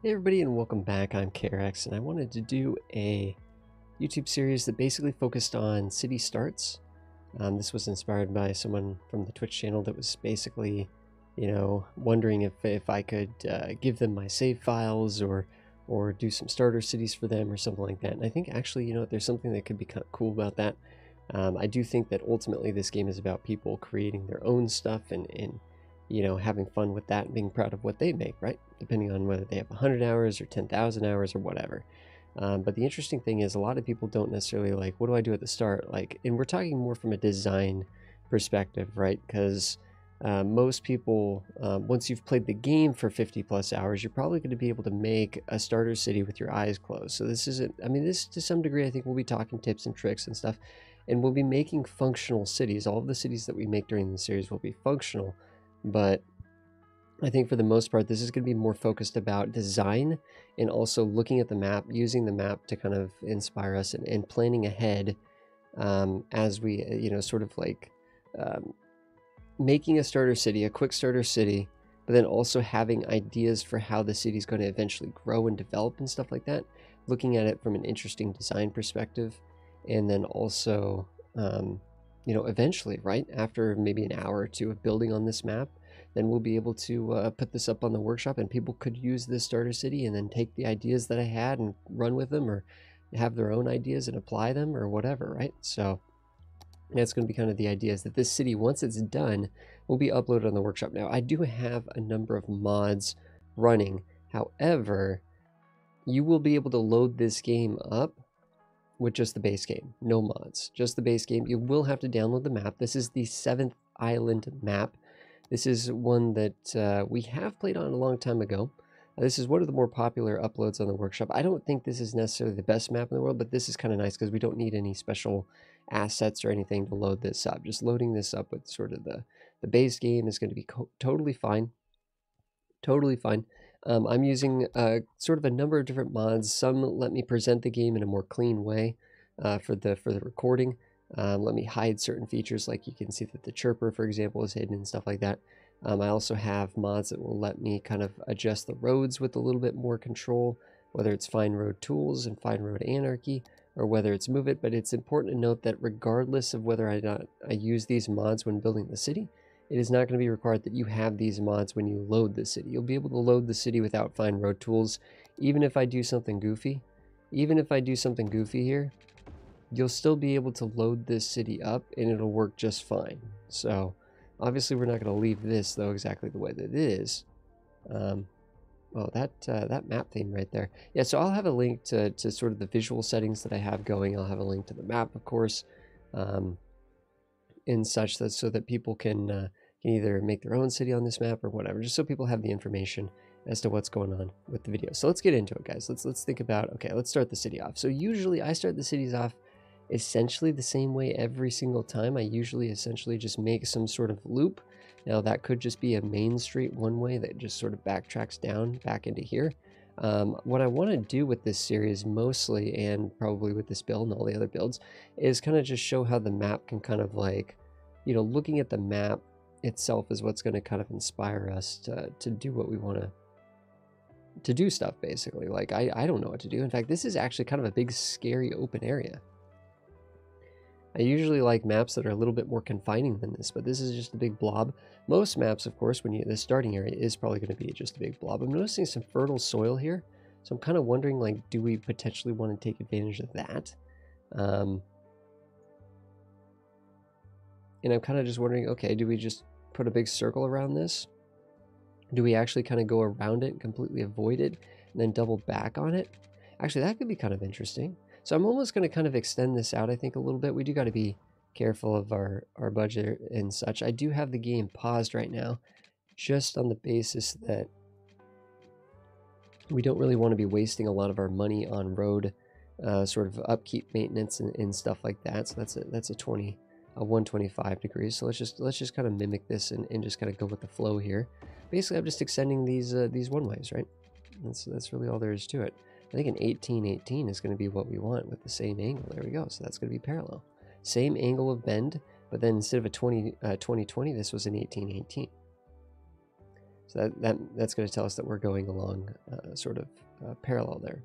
Hey everybody, and welcome back. I'm KRX, and I wanted to do a YouTube series that basically focused on city starts. This was inspired by someone from the Twitch channel that was basically, wondering if I could give them my save files or do some starter cities for them or something like that. And I think actually, there's something that could be kind of cool about that. I do think that ultimately this game is about people creating their own stuff and having fun with that and being proud of what they make, right? Depending on whether they have 100 hours or 10,000 hours or whatever. But the interesting thing is a lot of people don't necessarily like, what do I do at the start? And we're talking more from a design perspective, right? Because most people, once you've played the game for 50 plus hours, you're probably going to be able to make a starter city with your eyes closed. So this isn't, this to some degree, I think we'll be talking tips and tricks and stuff, and we'll be making functional cities. All of the cities that we make during the series will be functional. But I think for the most part, this is going to be more focused about design and also looking at the map, using the map to kind of inspire us and planning ahead as we, making a starter city, a quick starter city, but then also having ideas for how the city is going to eventually grow and develop and stuff like that. Looking at it from an interesting design perspective, and then also eventually, right after maybe an hour or two of building on this map, then we'll be able to put this up on the workshop, and people could use this starter city and then take the ideas that I had and run with them, or have their own ideas and apply them or whatever, right? So that's going to be kind of the idea, is that this city, once it's done, will be uploaded on the workshop. Now, I do have a number of mods running. However, you will be able to load this game up with just the base game, no mods, just the base game. You will have to download the map. This is the 7th Island map. This is one that we have played on a long time ago. This is one of the more popular uploads on the workshop. I don't think this is necessarily the best map in the world, but this is kind of nice because we don't need any special assets or anything to load this up. Just loading this up with sort of the base game is going to be totally fine. Totally fine. I'm using sort of a number of different mods. Some let me present the game in a more clean way for the recording. Let me hide certain features, like you can see that the chirper, for example, is hidden and stuff like that. I also have mods that will let me kind of adjust the roads with a little bit more control, whether it's Find Road Tools and Find Road Anarchy, or whether it's Move It. But it's important to note that regardless of whether I use these mods when building the city, it is not going to be required that you have these mods when you load the city. You'll be able to load the city without Find Road Tools. Even if I do something goofy, here, you'll still be able to load this city up and it'll work just fine. So obviously we're not going to leave this though exactly the way that it is. Well, that map theme right there. Yeah, so I'll have a link to sort of the visual settings that I have going. I'll have a link to the map, of course, and such, that so that people can either make their own city on this map or whatever, just so people have the information as to what's going on with the video. So let's get into it, guys. Let's think about, okay, let's start the city off. So usually I start the cities off essentially the same way every single time. I usually essentially just make some sort of loop. Now that could just be a main street one way that just sort of backtracks down back into here. What I want to do with this series mostly, and probably with this build and all the other builds, is kind of just show how the map can kind of like, looking at the map itself is what's going to kind of inspire us to do what we want to do stuff, basically. Like, I don't know what to do. In fact, this is actually kind of a big, scary open area. I usually like maps that are a little bit more confining than this, but this is just a big blob. Most maps, of course, the starting area is probably going to be just a big blob. I'm noticing some fertile soil here, so I'm kind of wondering, like, do we potentially want to take advantage of that? And I'm kind of just wondering, okay, do we just put a big circle around this? Do we actually kind of go around it and completely avoid it and then double back on it? Actually, that could be kind of interesting. So I'm almost going to kind of extend this out, I think, a little bit. We do got to be careful of our budget and such. I do have the game paused right now, just on the basis that we don't really want to be wasting a lot of our money on road sort of upkeep, maintenance, and stuff like that. So that's a 125 degrees. So let's just kind of mimic this and just kind of go with the flow here. Basically, I'm just extending these one ways, right? That's really all there is to it. I think an 1818 is going to be what we want with the same angle. There we go. So that's going to be parallel. Same angle of bend, but then instead of a 2020, this was an 1818. So that's going to tell us that we're going along sort of parallel there.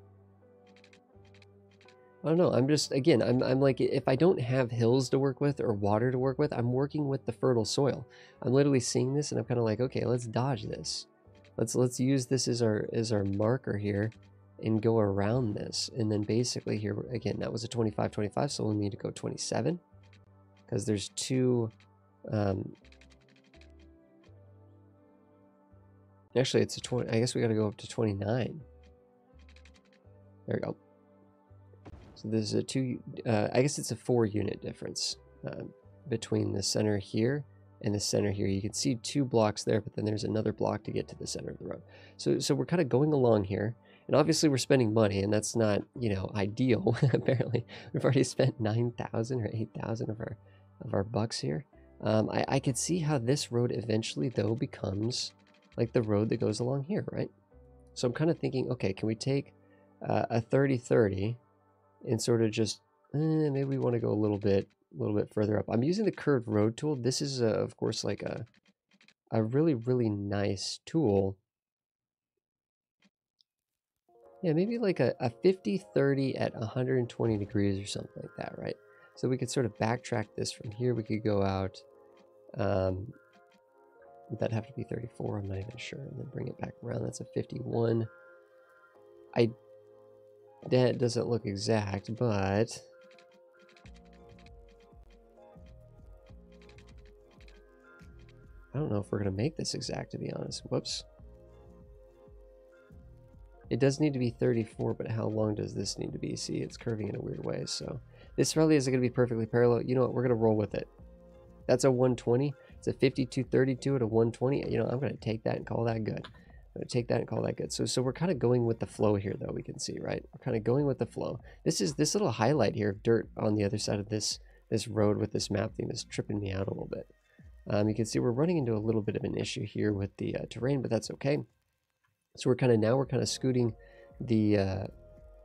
I don't know. I'm just, again, I'm like, if I don't have hills to work with or water to work with, I'm working with the fertile soil. I'm literally seeing this and I'm kind of like, okay, let's dodge this. Let's use this as our marker here and go around this. And then basically here, again, that was a 25-25, so we'll need to go 27 because there's two, actually it's a 20, I guess we got to go up to 29. There we go. So there's a I guess it's a 4-unit difference between the center here and the center here. You can see 2 blocks there, but then there's another block to get to the center of the road. So we're kind of going along here, and obviously we're spending money, and that's not, you know, ideal. Apparently, we've already spent 9,000 or 8,000 of our bucks here. I could see how this road eventually though becomes like the road that goes along here, right? So I'm kind of thinking, okay, can we take a 30-30 and sort of just maybe we want to go a little bit further up. I'm using the curved road tool. This is of course like a really nice tool. Yeah, maybe like a 50-30 at 120 degrees or something like that, right? So we could sort of backtrack this from here. We could go out, would that have to be 34? I'm not even sure. And then bring it back around. That's a 51. That doesn't look exact, but I don't know if we're going to make this exact, to be honest. Whoops. It does need to be 34, but how long does this need to be? See, it's curving in a weird way, so this probably isn't going to be perfectly parallel. You know what? We're going to roll with it. That's a 120. It's a 52-32 at a 120. You know, I'm going to take that and call that good. I'm going to take that and call that good. So we're kind of going with the flow here, though, we can see, right? We're kind of going with the flow. This little highlight here of dirt on the other side of this road with this map thing is tripping me out a little bit. You can see we're running into a little bit of an issue here with the terrain, but that's okay. So we're kind of scooting the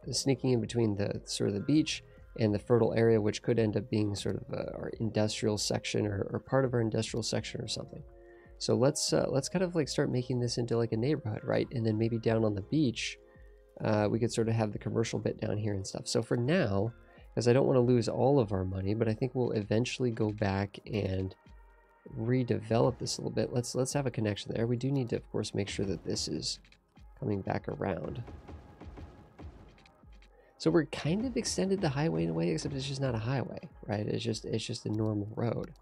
sneaking in between the sort of the beach and the fertile area, which could end up being sort of our industrial section or part of our industrial section or something. So let's kind of like start making this into like a neighborhood, right? And then maybe down on the beach, we could sort of have the commercial bit down here and stuff. So for now, because I don't want to lose all of our money, but I think we'll eventually go back and redevelop this a little bit. Let's have a connection there. We do need to, of course, make sure that this is coming back around. So we're kind of extended the highway in a way, except it's just not a highway, right? It's just a normal road.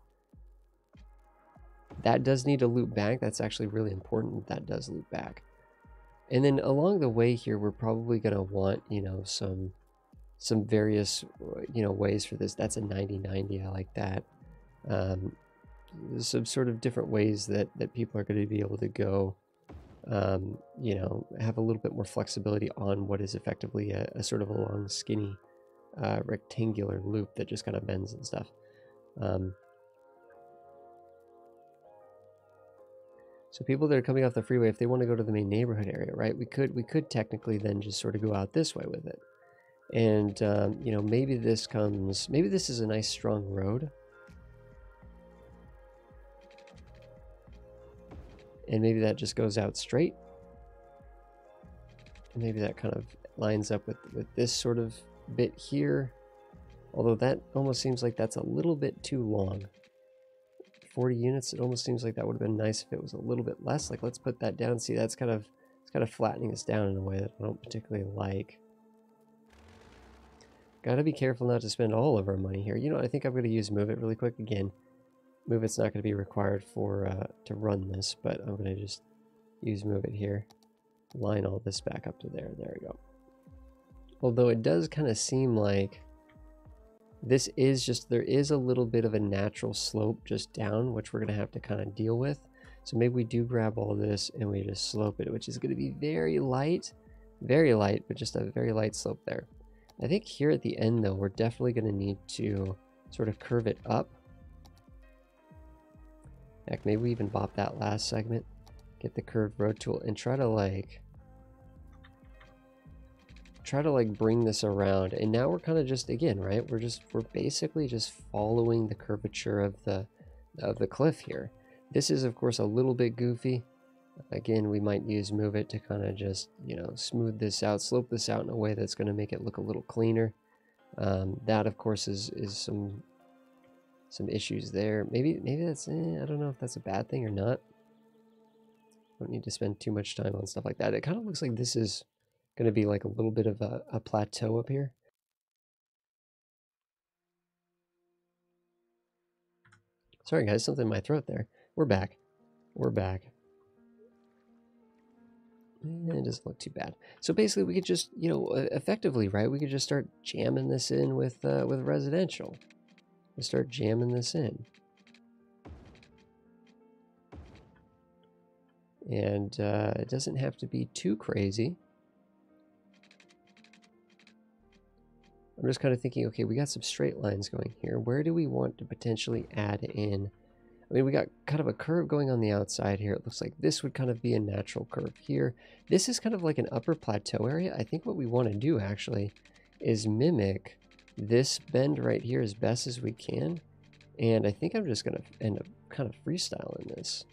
That does need to loop back. That's actually really important. That does loop back. And then along the way here, we're probably going to want, you know, some various, you know, ways for this. That's a 90-90. I like that. Some sort of different ways that people are going to be able to go, you know, have a little bit more flexibility on what is effectively a sort of a long, skinny, rectangular loop that just kind of bends and stuff. So people that are coming off the freeway, if they want to go to the main neighborhood area, right, we could technically then just sort of go out this way with it. And, you know, maybe this is a nice strong road. And maybe that just goes out straight. And maybe that kind of lines up with this sort of bit here. Although that almost seems like that's a little bit too long. 40 units, it almost seems like that would have been nice if it was a little bit less. Like, let's put that down. See, it's kind of flattening us down in a way that I don't particularly like. Gotta be careful not to spend all of our money here. You know, I think I'm going to use Move It really quick again. Move It's not going to be required for to run this, but I'm going to just use Move It here. Line all this back up to there. There we go. Although it does kind of seem like this is just, there is a little bit of a natural slope just down, which we're going to have to kind of deal with. So maybe we do grab all this and we just slope it, which is going to be very light, but just a very light slope there. I think here at the end, though, we're definitely going to need to sort of curve it up. Heck, maybe we even bop that last segment, get the curved road tool, and try to bring this around. And now we're kind of just, again, right, we're basically just following the curvature of the cliff here. This is, of course, a little bit goofy, Again, we might use move it to kind of just, you know, smooth this out, slope this out in a way that's going to make it look a little cleaner. That, of course, is some issues there. Maybe that's, I don't know if that's a bad thing or not. Don't need to spend too much time on stuff like that. It kind of looks like this is going to be like a little bit of a plateau up here. Sorry guys, something in my throat there. We're back. We're back. It doesn't look too bad. So basically we could just, you know, effectively, right? We could just start jamming this in with residential. Let's start jamming this in. And it doesn't have to be too crazy. I'm just kind of thinking, okay, we got some straight lines going here. Where do we want to potentially add in? I mean, we got kind of a curve going on the outside here. It looks like this would kind of be a natural curve here. This is kind of like an upper plateau area. I think what we want to do actually is mimic this bend right here as best as we can. And I think I'm just going to end up kind of freestyling this.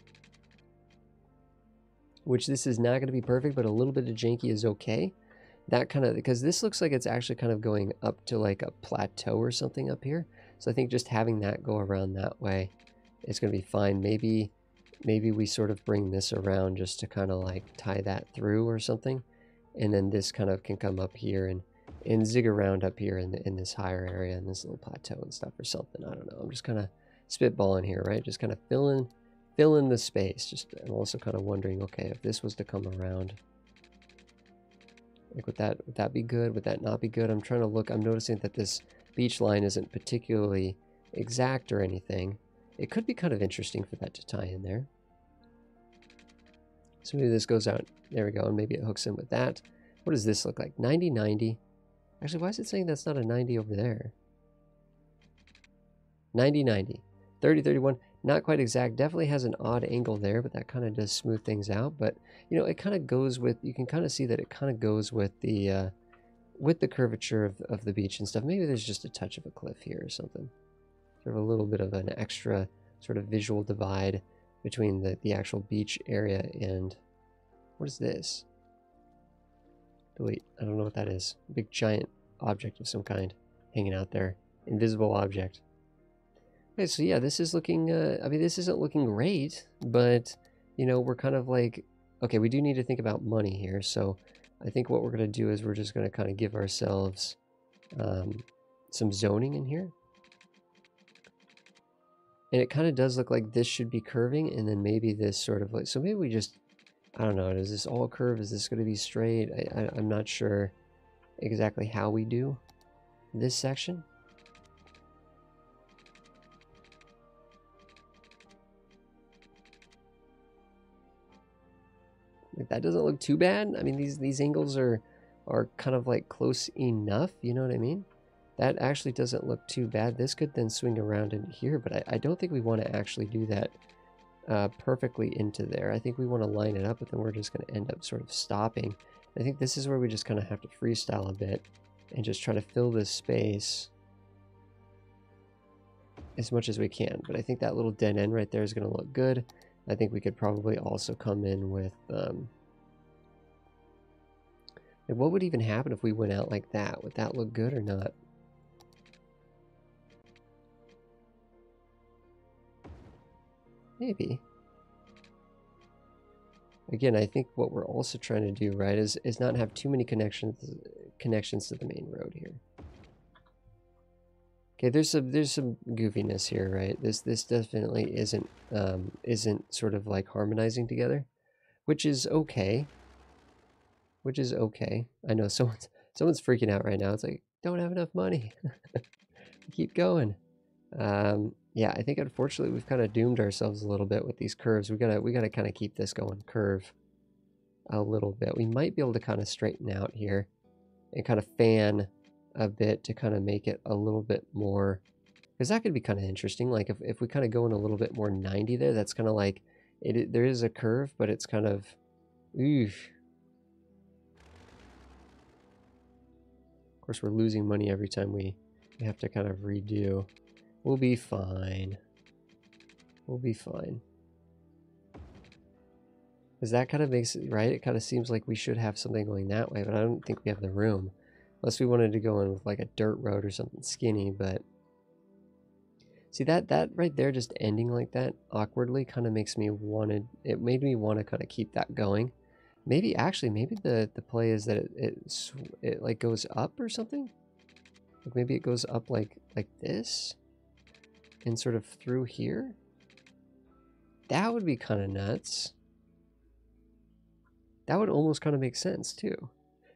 Which this is not going to be perfect, but a little bit of janky is okay. That kind of, because this looks like it's actually kind of going up to like a plateau or something up here. So I think just having that go around that way is going to be fine. Maybe we sort of bring this around just to kind of like tie that through or something. And then this kind of can come up here and zig around up here in this higher area in this little plateau and stuff or something. I don't know. I'm just kind of spitballing here, right? Just kind of fill in the space. Just, I'm also kind of wondering, okay, if this was to come around, like would that be good? Would that not be good? I'm trying to look. I'm noticing that this beach line isn't particularly exact or anything. It could be kind of interesting for that to tie in there. So maybe this goes out. There we go. And maybe it hooks in with that. What does this look like? 90, 90. Actually, why is it saying that's not a 90 over there? 90, 90. 30, 31. Not quite exact. Definitely has an odd angle there, but that kind of does smooth things out. But, you know, it kind of goes with, you can kind of see that it kind of goes with the curvature of the beach and stuff. Maybe there's just a touch of a cliff here or something. Sort of a little bit of an extra sort of visual divide between the actual beach area and, what is this? Delete. I don't know what that is. A big giant object of some kind hanging out there. Invisible object. Okay, so yeah, this is looking, I mean, this isn't looking great, but, you know, we're kind of like, okay, we do need to think about money here. So I think what we're going to do is we're just going to kind of give ourselves some zoning in here. And it kind of does look like this should be curving, and then maybe this sort of like, so maybe we just, I don't know, is this all curve? Is this going to be straight? I'm not sure exactly how we do this section. That doesn't look too bad. I mean, these angles are kind of like close enough, you know what I mean? That actually doesn't look too bad. This could then swing around into here, but I don't think we want to actually do that perfectly into there. I think we want to line it up, but then we're just going to end up sort of stopping. I think this is where we just kind of have to freestyle a bit and just try to fill this space as much as we can. But I think that little dead end right there is going to look good. I think we could probably also come in with like what would even happen if we went out like that? Would that look good or not? Maybe. Again, I think what we're also trying to do, right, is not have too many connections to the main road here. Okay, there's some goofiness here, right? This definitely isn't sort of like harmonizing together, which is okay. Which is okay. I know someone's freaking out right now. It's like, don't have enough money. Keep going. Yeah, I think unfortunately we've kind of doomed ourselves a little bit with these curves. We gotta kind of keep this going curve a little bit. We might be able to kind of straighten out here and kind of fan a bit to kind of make it a little bit more, because that could be kind of interesting. Like if we kind of go in a little bit more 90 there, that's kind of like there is a curve, but it's kind of oof. Of course, we're losing money every time we have to kind of redo. We'll be fine. We'll be fine. Because that kind of makes it, right? It kind of seems like we should have something going that way, but I don't think we have the room. Unless we wanted to go in with like a dirt road or something skinny, but... See, that right there just ending like that awkwardly kind of makes me wanted... It made me want to kind of keep that going. Maybe, actually, maybe the play is that it like goes up or something? Like maybe it goes up like this? And sort of through here? That would be kind of nuts. That would almost kind of make sense too,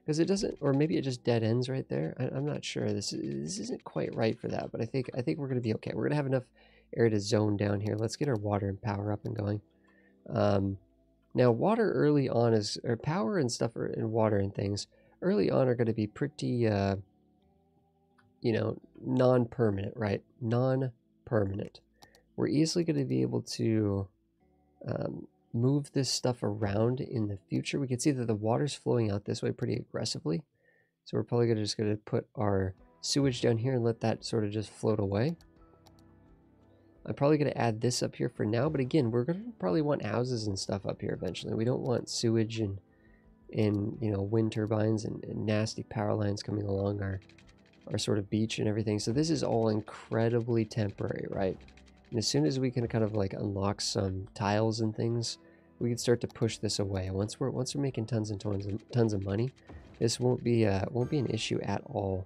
because it doesn't, or maybe it just dead ends right there. I'm not sure. This isn't quite right for that, but I think we're gonna be okay. We're gonna have enough area to zone down here. Let's get our water and power up and going. Now water early on is, or power and stuff, and water and things early on are going to be pretty, you know, non-permanent, right? Non-permanent. We're easily going to be able to move this stuff around in the future. We can see that the water's flowing out this way pretty aggressively. So we're probably just going to put our sewage down here and let that sort of just float away. I'm probably going to add this up here for now, but again, we're going to probably want houses and stuff up here eventually. We don't want sewage and you know, wind turbines and nasty power lines coming along our sort of beach and everything. So this is all incredibly temporary, right? And as soon as we can kind of like unlock some tiles and things, we can start to push this away. Once we're making tons and tons of money, this won't be an issue at all.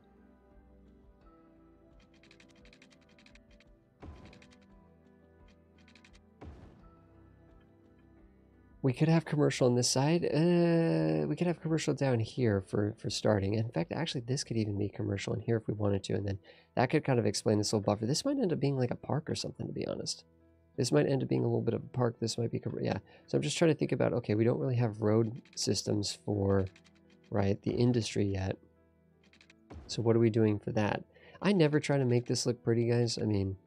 We could have commercial on this side. We could have commercial down here for starting. In fact, actually, this could even be commercial in here if we wanted to, and then that could kind of explain this little buffer. This might end up being like a park or something, to be honest. This might end up being a little bit of a park. This might be, yeah. So I'm just trying to think about, okay, we don't really have road systems for, right, the industry yet. So what are we doing for that? I never try to make this look pretty, guys. I mean,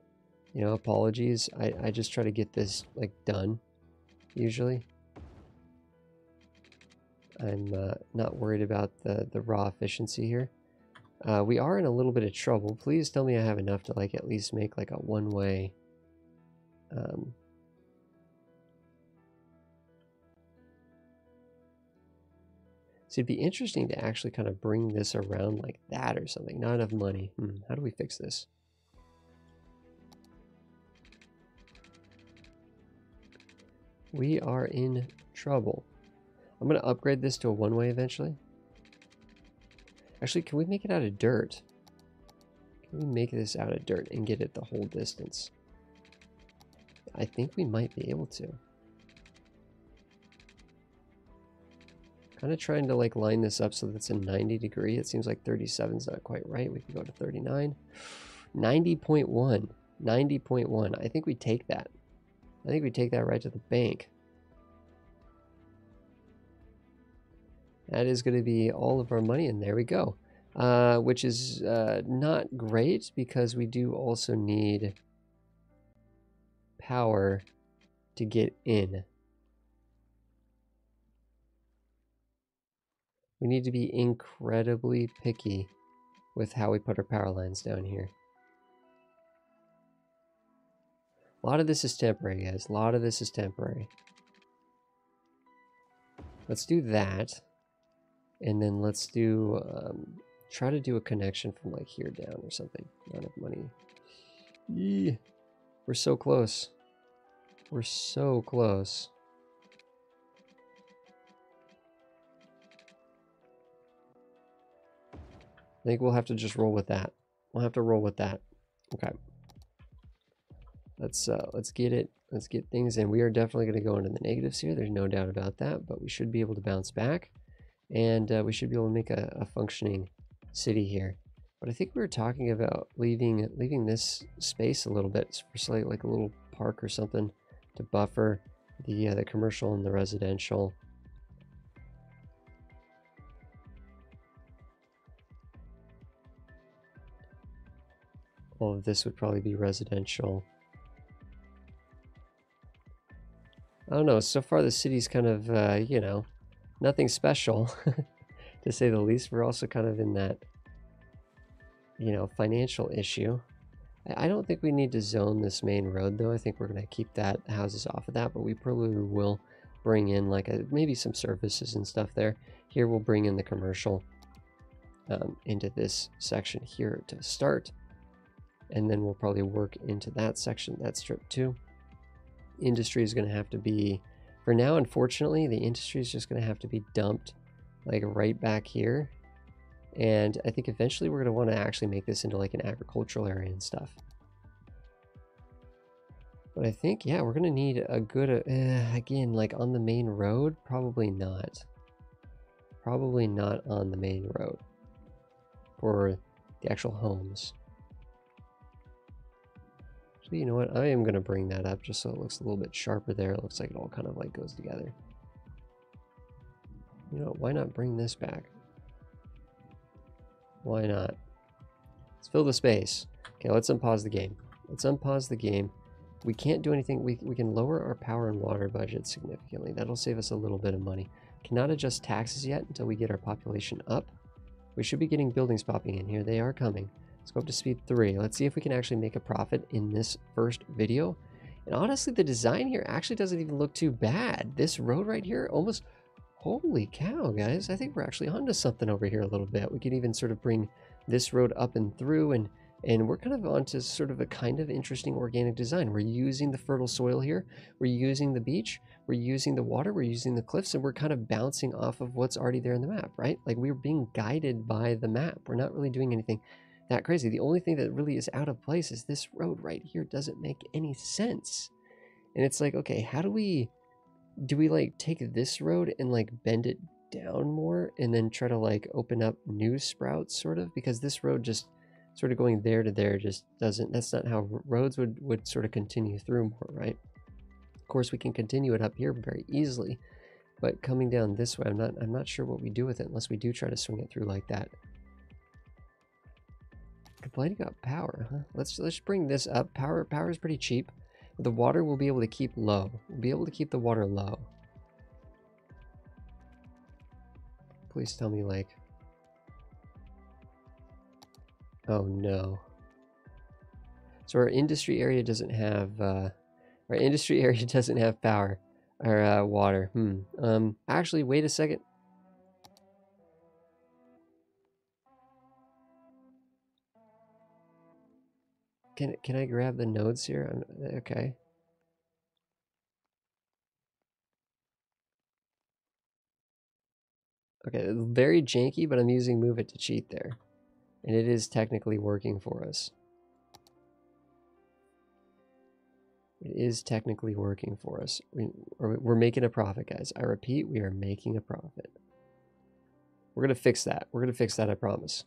you know, apologies. I just try to get this, like, done, usually. I'm not worried about the raw efficiency here. We are in a little bit of trouble. Please tell me I have enough to like at least make like a one-way. So it'd be interesting to actually kind of bring this around like that or something. Not enough money. How do we fix this? We are in trouble. I'm going to upgrade this to a one-way eventually. Actually, can we make it out of dirt? Can we make this out of dirt and get it the whole distance? I think we might be able to. Kind of trying to like line this up so that it's a 90 degree. It seems like 37 is not quite right. We can go to 39. 90.1. 90.1. I think we take that. I think we take that right to the bank. That is going to be all of our money, and there we go. Which is not great because we do also need power to get in. We need to be incredibly picky with how we put our power lines down here. A lot of this is temporary, guys. A lot of this is temporary. Let's do that. And then let's do, try to do a connection from like here down or something. Not enough money. Yee. We're so close. We're so close. I think we'll have to just roll with that. We'll have to roll with that. Okay. Let's get it. Let's get things in. We are definitely going to go into the negatives here. There's no doubt about that, but we should be able to bounce back. And we should be able to make a functioning city here. But I think we were talking about leaving this space a little bit for like a little park or something to buffer the commercial and the residential. All of this would probably be residential. I don't know. So far, the city's kind of, you know, nothing special, to say the least. We're also kind of in that, you know, financial issue. I don't think we need to zone this main road, though. I think we're going to keep that houses off of that, but we probably will bring in like maybe some services and stuff there. Here we'll bring in the commercial into this section here to start. And then we'll probably work into that section, that strip too. Industry is going to have to be, for now, unfortunately, the industry is just going to have to be dumped like right back here. And I think eventually we're going to want to actually make this into like an agricultural area and stuff. But I think, yeah, we're going to need a good, again, like on the main road, probably not. Probably not on the main road for the actual homes. So you know what, I am going to bring that up just so it looks a little bit sharper there. It looks like it all kind of like goes together. You know what, why not bring this back? Why not? Let's fill the space. Okay, let's unpause the game. Let's unpause the game. We can't do anything. We can lower our power and water budget significantly. That'll save us a little bit of money. Cannot adjust taxes yet until we get our population up. We should be getting buildings popping in here. They are coming. Let's go up to speed 3. Let's see if we can actually make a profit in this first video. And honestly, the design here actually doesn't even look too bad. This road right here, almost, holy cow, guys. I think we're actually onto something over here a little bit. We can even sort of bring this road up and through, and we're kind of onto sort of a kind of interesting organic design. We're using the fertile soil here. We're using the beach. We're using the water. We're using the cliffs, and we're kind of bouncing off of what's already there in the map, right? Like we're being guided by the map. We're not really doing anything that crazy. The only thing that really is out of place is this road right here. Doesn't make any sense. And it's like, okay, how do we like take this road and like bend it down more and then try to like open up new sprouts sort of? Because this road just sort of going there to there just doesn't, that's not how roads would sort of continue through more, right? Of course, we can continue it up here very easily, but coming down this way, I'm not sure what we do with it unless we do try to swing it through like that. Complaining about power, huh? Let's bring this up. Power is pretty cheap. The water we'll be able to keep low. We'll be able to keep the water low. Please tell me like, oh no. So our industry area doesn't have power or water. Actually, wait a second. Can I grab the nodes here? Okay. Okay, very janky, but I'm using Move It to cheat there. And it is technically working for us. It is technically working for us. We're making a profit, guys. I repeat, we are making a profit. We're going to fix that. We're going to fix that, I promise.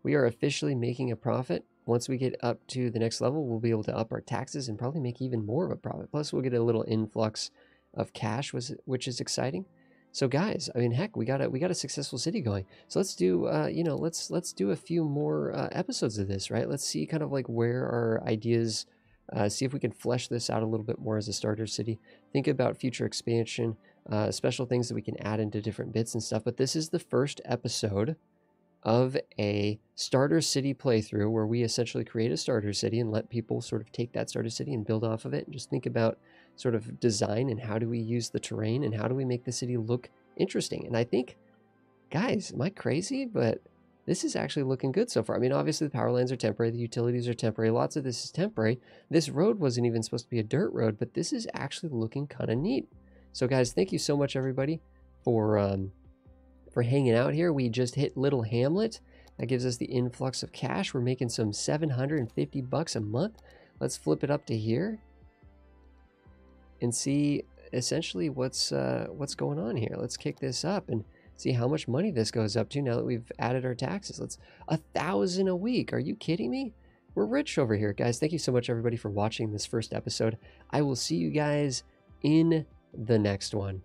We are officially making a profit. Once we get up to the next level, we'll be able to up our taxes and probably make even more of a profit. Plus, we'll get a little influx of cash, which is exciting. So, guys, I mean, heck, we got a successful city going. So let's do, let's do a few more episodes of this, right? Let's see kind of like where our ideas. See if we can flesh this out a little bit more as a starter city. Think about future expansion, special things that we can add into different bits and stuff. But this is the first episode of a starter city playthrough where we essentially create a starter city and let people sort of take that starter city and build off of it and just think about sort of design and how do we use the terrain and how do we make the city look interesting. And I think, guys, am I crazy? But this is actually looking good so far. I mean, obviously the power lines are temporary, the utilities are temporary, lots of this is temporary. This road wasn't even supposed to be a dirt road, but this is actually looking kind of neat. So guys, thank you so much everybody for hanging out here. We just hit Little Hamlet. That gives us the influx of cash. We're making some 750 bucks a month. Let's flip it up to here and see essentially what's going on here. Let's kick this up and see how much money this goes up to now that we've added our taxes. Let's $1,000 a week. Are you kidding me? We're rich over here, guys. Thank you so much, everybody, for watching this first episode. I will see you guys in the next one.